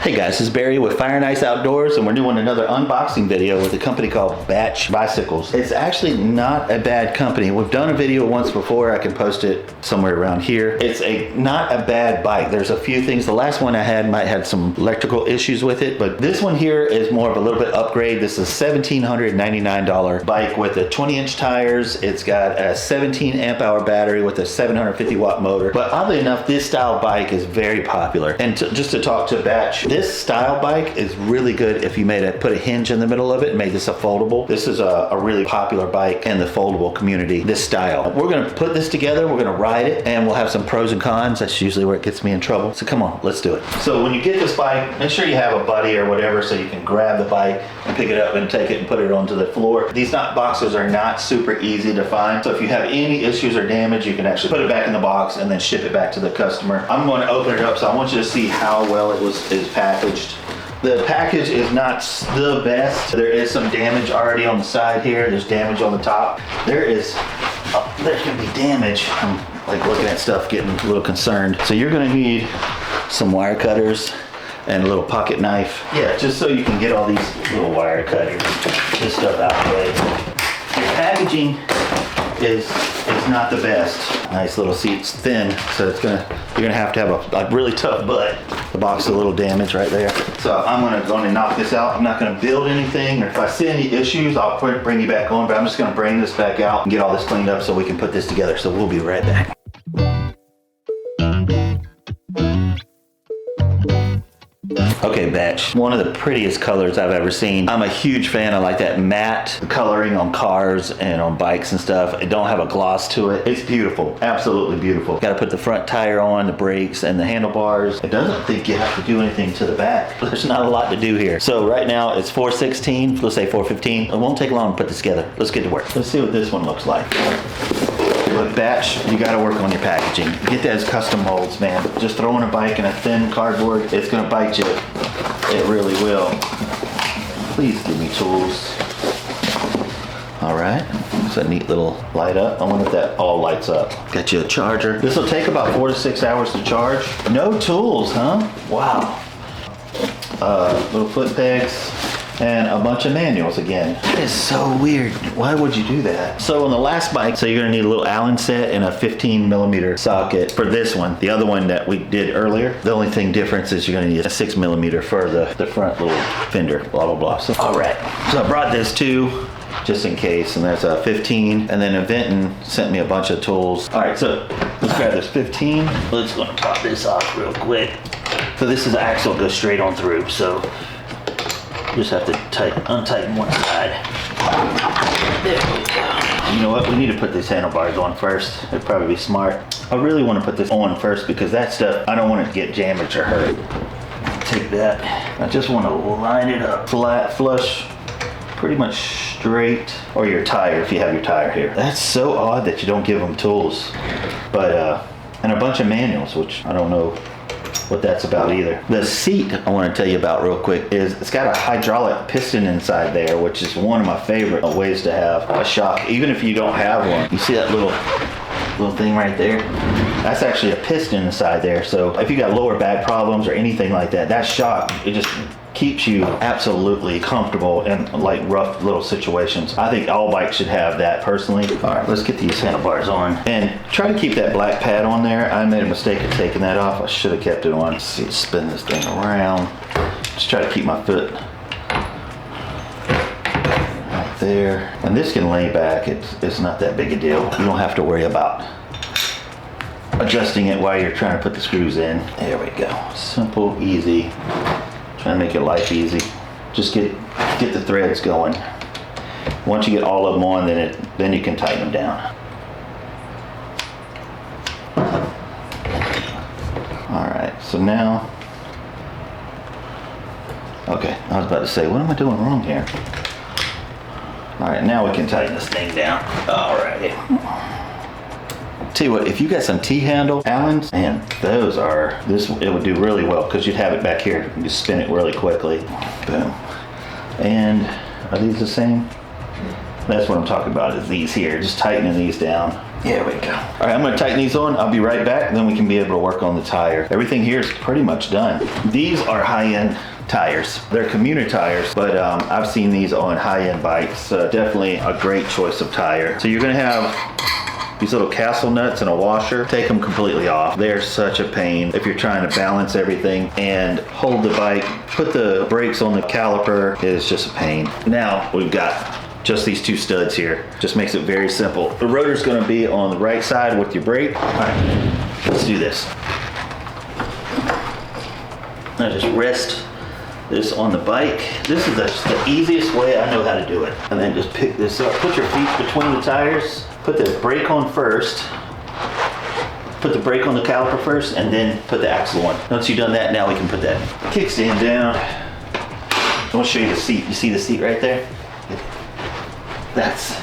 Hey guys, this is Barry with FaO&x Outdoors, and we're doing another unboxing video with a company called Batch Bicycles. It's actually not a bad company. We've done a video once before. I can post it somewhere around here. It's not a bad bike. There's a few things. The last one I had might have some electrical issues with it, but this one here is more of a little bit upgrade. This is a $1,799 bike with a 20-inch tires. It's got a 17 amp hour battery with a 750 watt motor. But oddly enough, this style bike is very popular. And just to talk to Batch, this style bike is really good if you put a hinge in the middle of it and made this a foldable. This is a really popular bike in the foldable community, this style. We're gonna put this together, we're gonna ride it, and we'll have some pros and cons. That's usually where it gets me in trouble. So come on, let's do it. So when you get this bike, make sure you have a buddy or whatever so you can grab the bike and pick it up and take it and put it onto the floor. These boxes are not super easy to find. So if you have any issues or damage, you can actually put it back in the box and then ship it back to the customer. I'm going to open it up, so I want you to see how well it is packaged. The package is not the best. There is some damage already on the side here. There's damage on the top. There can be damage. I'm like looking at stuff, getting a little concerned. So you're gonna need some wire cutters and a little pocket knife. Yeah, just so you can get all these little wire cutters, this stuff out of the way. The packaging is not the best. Nice little seats, thin, so you're gonna have to have a really tough butt. The box is a little damaged right there. So I'm gonna knock this out. I'm not gonna build anything, or if I see any issues, I'll bring you back on, but I'm just gonna bring this back out and get all this cleaned up so we can put this together. So we'll be right back. Okay, Batch, one of the prettiest colors I've ever seen. I'm a huge fan of like that matte coloring on cars and on bikes and stuff. It don't have a gloss to it. It's beautiful, absolutely beautiful. Got to put the front tire on, the brakes, and the handlebars. It doesn't think you have to do anything to the back. There's not a lot to do here. So right now it's 416, let's say 415. It won't take long to put this together. Let's get to work. Let's see what this one looks like. Look, Batch, you gotta work on your packaging. Get that as custom molds, man. Just throwing a bike in a thin cardboard, it's gonna bite you. It really will. Please give me tools. All right, it's a neat little light up. I wonder if that all lights up. Got you a charger. This will take about 4 to 6 hours to charge. No tools, huh? Wow. Little foot pegs. And a bunch of manuals again. That is so weird. Why would you do that? So on the last bike, so you're gonna need a little Allen set and a 15mm socket for this one. The other one that we did earlier, the only thing difference is you're gonna need a 6mm for the front little fender, blah, blah, blah. So, all right, so I brought this too, just in case, and there's a 15, and then Aventon sent me a bunch of tools. All right, so let's grab this 15. Let's gonna pop this off real quick. So this is axle goes straight on through, so just have to untighten one side. There we go. You know what? We need to put these handlebars on first. It'd probably be smart. I really want to put this on first because that stuff, I don't want it to get damaged or hurt. Take that. I just want to line it up flat, flush, pretty much straight. Or your tire, if you have your tire here. That's so odd that you don't give them tools. But, and a bunch of manuals, which I don't know what that's about either. The seat I want to tell you about real quick is it's got a hydraulic piston inside there, which is one of my favorite ways to have a shock, even if you don't have one. You see that little thing right there? That's actually a piston inside there. So if you got lower back problems or anything like that, that shock, it just keeps you absolutely comfortable in like rough little situations. I think all bikes should have that personally. All right, let's get these handlebars on and try to keep that black pad on there. I made a mistake of taking that off. I should have kept it on. Let's see, spin this thing around. Just try to keep my foot right there. And this can lay back. It's not that big a deal. You don't have to worry about adjusting it while you're trying to put the screws in. There we go. Simple, easy. Trying to make your life easy. Just get the threads going. Once you get all of them on, then you can tighten them down. All right, so now, okay, I was about to say, what am I doing wrong here? All right, now we can tighten this thing down. All righty. Tell you what, if you got some T-handle Allens, man, it would do really well because you'd have it back here. You just spin it really quickly. Boom. And are these the same? That's what I'm talking about, is these here. Just tightening these down. There we go. All right, I'm gonna tighten these on. I'll be right back, then we can be able to work on the tire. Everything here is pretty much done. These are high-end tires. They're commuter tires, but I've seen these on high-end bikes. Definitely a great choice of tire. So you're gonna have these little castle nuts and a washer. Take them completely off. They're such a pain if you're trying to balance everything and hold the bike. Put the brakes on the caliper. It is just a pain. Now we've got just these two studs here. Just makes it very simple. The rotor's gonna be on the right side with your brake. All right, let's do this. Now just rest this on the bike. This is the easiest way I know how to do it. And then just pick this up. Put your feet between the tires. Put the brake on first. Put the brake on the caliper first, and then put the axle on. Once you've done that, now we can put that kickstand down. I want to show you the seat. You see the seat right there? That's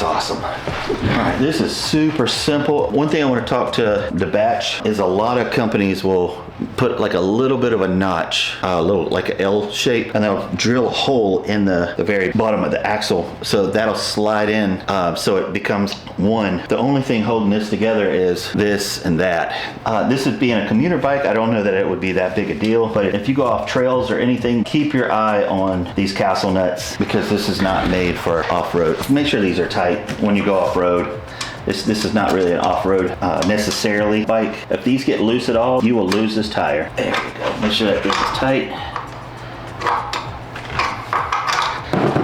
awesome. All right, this is super simple. One thing I want to talk to the batch is a lot of companies will put like a little bit of a notch, a little like an L shape, and they'll drill a hole in the very bottom of the axle, so that'll slide in, so it becomes one. The only thing holding this together is this and that. This is being a commuter bike. I don't know that it would be that big a deal, but if you go off trails or anything, keep your eye on these castle nuts, because this is not made for off-road. Make sure these are tight when you go off-road. This is not really an off-road necessarily bike. If these get loose at all, you will lose this tire. There we go. Make sure that this is tight.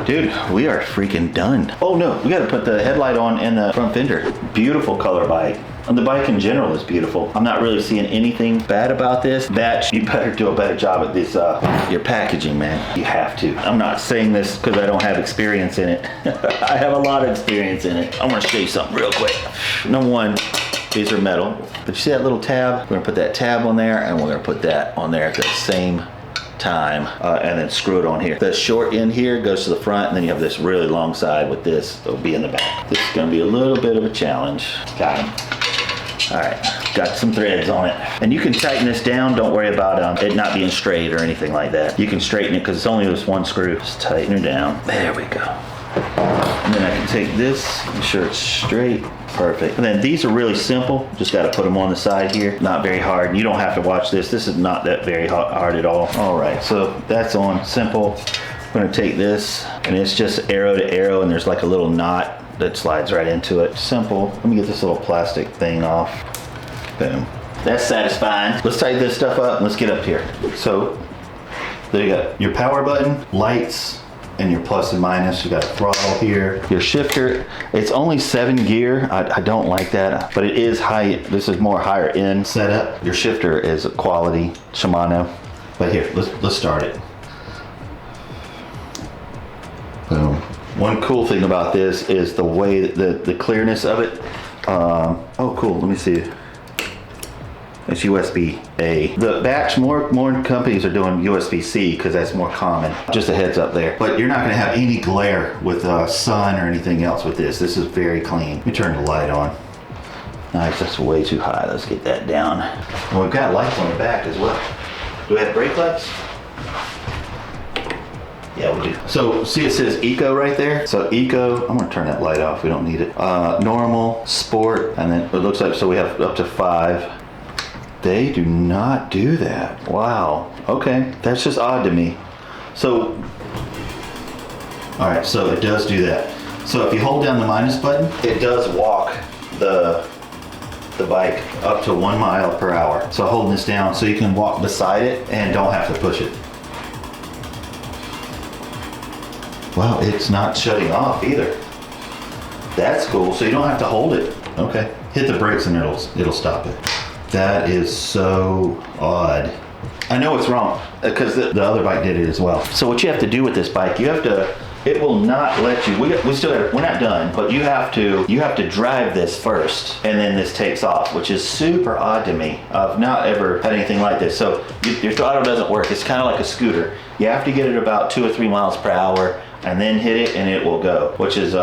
Dude, we are freaking done. Oh no, we gotta put the headlight on and the front fender. Beautiful color bike. And the bike in general is beautiful. I'm not really seeing anything bad about this. Batch, you better do a better job at this, your packaging, man. You have to. I'm not saying this because I don't have experience in it. I have a lot of experience in it. I'm gonna show you something real quick. Number one, these are metal. But you see that little tab? We're gonna put that tab on there, and we're gonna put that on there at the same time, and then screw it on here. The short end here goes to the front, and then you have this really long side with this that'll be in the back. This is gonna be a little bit of a challenge. Got him. All right, got some threads on it. And you can tighten this down. Don't worry about it not being straight or anything like that. You can straighten it because it's only this one screw. Just tighten it down. There we go. And then I can take this, make sure it's straight. Perfect. And then these are really simple. Just got to put them on the side here. Not very hard. You don't have to watch this. This is not that very hard at all. All right, so that's on. Simple. I'm going to take this, and it's just arrow to arrow, and there's like a little knot that slides right into it. Simple. Let me get this little plastic thing off. Boom. That's satisfying. Let's tighten this stuff up and let's get up here. So there you go. Your power button, lights, and your plus and minus. You got a throttle here. Your shifter, it's only 7 gear. I don't like that, but it is high. This is more higher end setup. Your shifter is a quality Shimano. But here, let's start it. Boom. One cool thing about this is the way that the clearness of it. Oh, cool. Let me see. It's USB-A. The batch, more companies are doing USB-C because that's more common. Just a heads up there. But you're not going to have any glare with sun or anything else with this. This is very clean. Let me turn the light on. Nice, that's way too high. Let's get that down. And we've got lights on the back as well. Do we have brake lights? Yeah, we do. So see it says Eco right there? So Eco, I'm gonna turn that light off, we don't need it. Normal, Sport, and then it looks like, so we have up to 5. They do not do that. Wow, okay, that's just odd to me. So, all right, so it does do that. So if you hold down the minus button, it does walk the bike up to 1 mile per hour. So holding this down so you can walk beside it and don't have to push it. Wow, it's not shutting off either. That's cool, so you don't have to hold it. Okay, hit the brakes and it'll stop it. That is so odd. I know it's wrong because the other bike did it as well. So what you have to do with this bike, you have to, it will not let you, we still have, we're not done, but you have to drive this first and then this takes off, which is super odd to me. I've not ever had anything like this. So your throttle doesn't work. It's kind of like a scooter. You have to get it about 2 or 3 miles per hour and then hit it and it will go, which is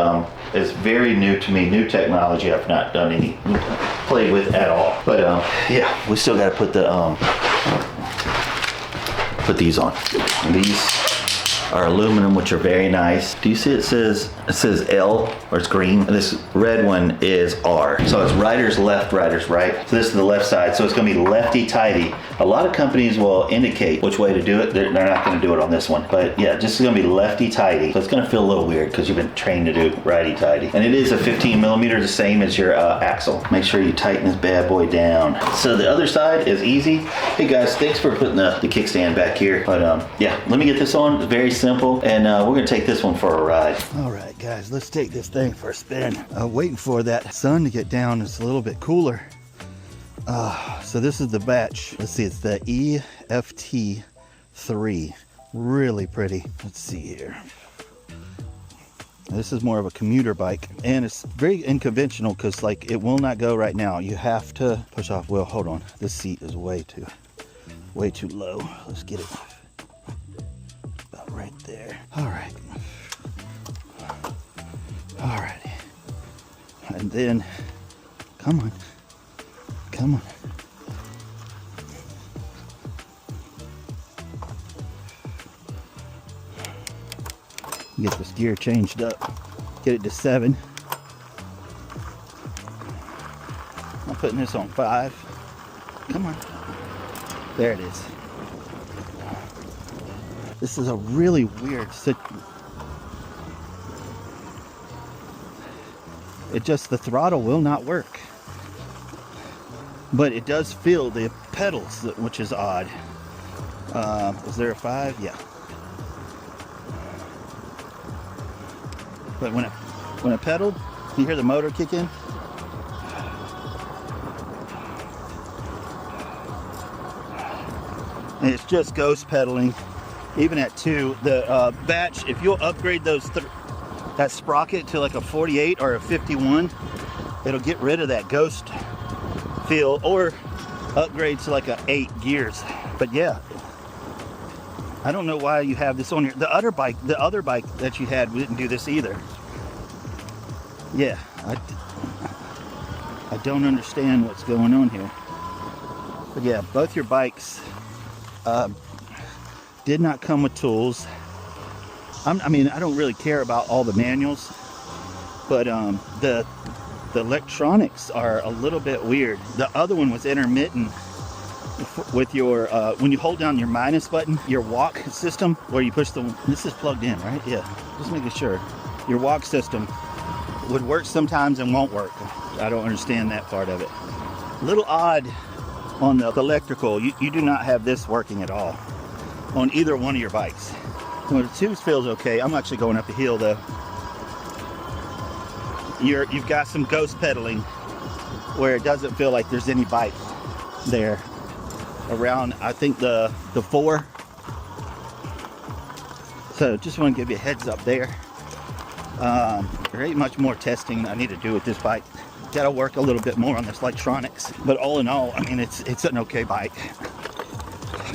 very new to me, new technology I've not done any played with at all. But yeah, we still got to put the put these on. And these are aluminum, which are very nice. Do you see it says L, or it's green? And this red one is R. So it's rider's left, rider's right. So this is the left side. So it's gonna be lefty-tighty. A lot of companies will indicate which way to do it. They're not gonna do it on this one. But yeah, just gonna be lefty-tighty. So it's gonna feel a little weird because you've been trained to do righty-tighty. And it is a 15 millimeter, the same as your axle. Make sure you tighten this bad boy down. So the other side is easy. Hey guys, thanks for putting the kickstand back here. But yeah, let me get this on. It's very simple. And we're gonna take this one for a ride. All right, guys, let's take this thing for a spin. Waiting for that sun to get down. It's a little bit cooler. So this is the batch. Let's see, it's the EFT3. Really pretty. Let's see here. This is more of a commuter bike, and it's very unconventional because like it will not go right now. You have to push off. Well, hold on. This seat is way too low. Let's get it about right there. All right. All right. And then, come on. Come on. Get this gear changed up. Get it to 7. I'm putting this on 5. Come on. There it is. This is a really weird the throttle will not work. But it does feel the pedals, which is odd. Is there a 5? Yeah. But when I pedaled, you hear the motor kick in? And it's just ghost pedaling. Even at 2, the batch, if you'll upgrade that sprocket to like a 48 or a 51, it'll get rid of that ghost feel, or upgrade to like a 8 gears. But yeah, I don't know why you have this on here. The other bike that you had didn't do this either. Yeah, I don't understand what's going on here. But yeah, both your bikes did not come with tools. I mean, I don't really care about all the manuals, but the electronics are a little bit weird. The other one was intermittent with your when you hold down your minus button, your walk system, where you push this is plugged in, right? Yeah, just making sure. Your walk system would work sometimes and won't work. I don't understand that part of it. A little odd on the electrical. You do not have this working at all on either one of your bikes. Well, the 2 feels okay. I'm actually going up a hill though. You've got some ghost pedaling where it doesn't feel like there's any bite there. Around, I think the 4. So just want to give you a heads up there. There ain't much more testing I need to do with this bike. Gotta work a little bit more on this electronics, but all in all, I mean, it's an okay bike.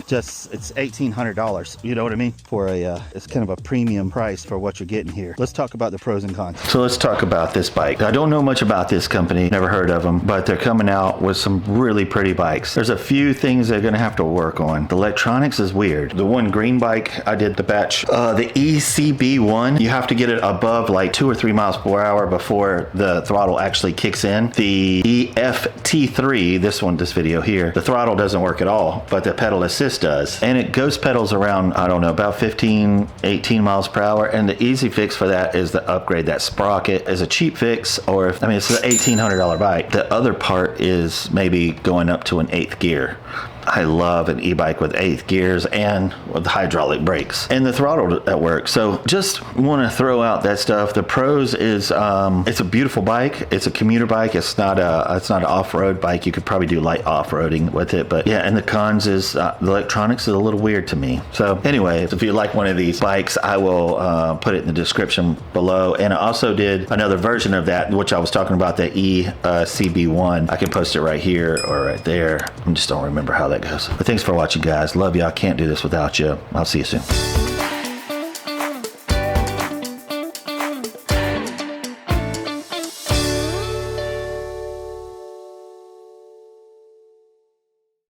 Just, it's $1,800, you know what I mean? For it's kind of a premium price for what you're getting here. Let's talk about the pros and cons. So let's talk about this bike. I don't know much about this company, never heard of them, but they're coming out with some really pretty bikes. There's a few things they're gonna have to work on. The electronics is weird. The one green bike, I did the batch, the ECB1, you have to get it above like 2 or 3 miles per hour before the throttle actually kicks in. The EFT3, this video here, the throttle doesn't work at all, but the pedal assist does. And it ghost pedals around, I don't know, about 15, 18 miles per hour. And the easy fix for that is to upgrade that sprocket as a cheap fix, or if, I mean, it's an $1,800 bike. The other part is maybe going up to an 8th gear. I love an e-bike with 8th gears and with hydraulic brakes and the throttle that works. So just want to throw out that stuff. The pros is it's a beautiful bike. It's a commuter bike. It's not an off-road bike. You could probably do light off-roading with it, but yeah. And the cons is the electronics is a little weird to me. So anyway, if you like one of these bikes, I will put it in the description below. And I also did another version of that, which I was talking about, the ECB1. I can post it right here or right there. I just don't remember how that goes. But thanks for watching, guys. Love y'all. Can't do this without you. I'll see you soon.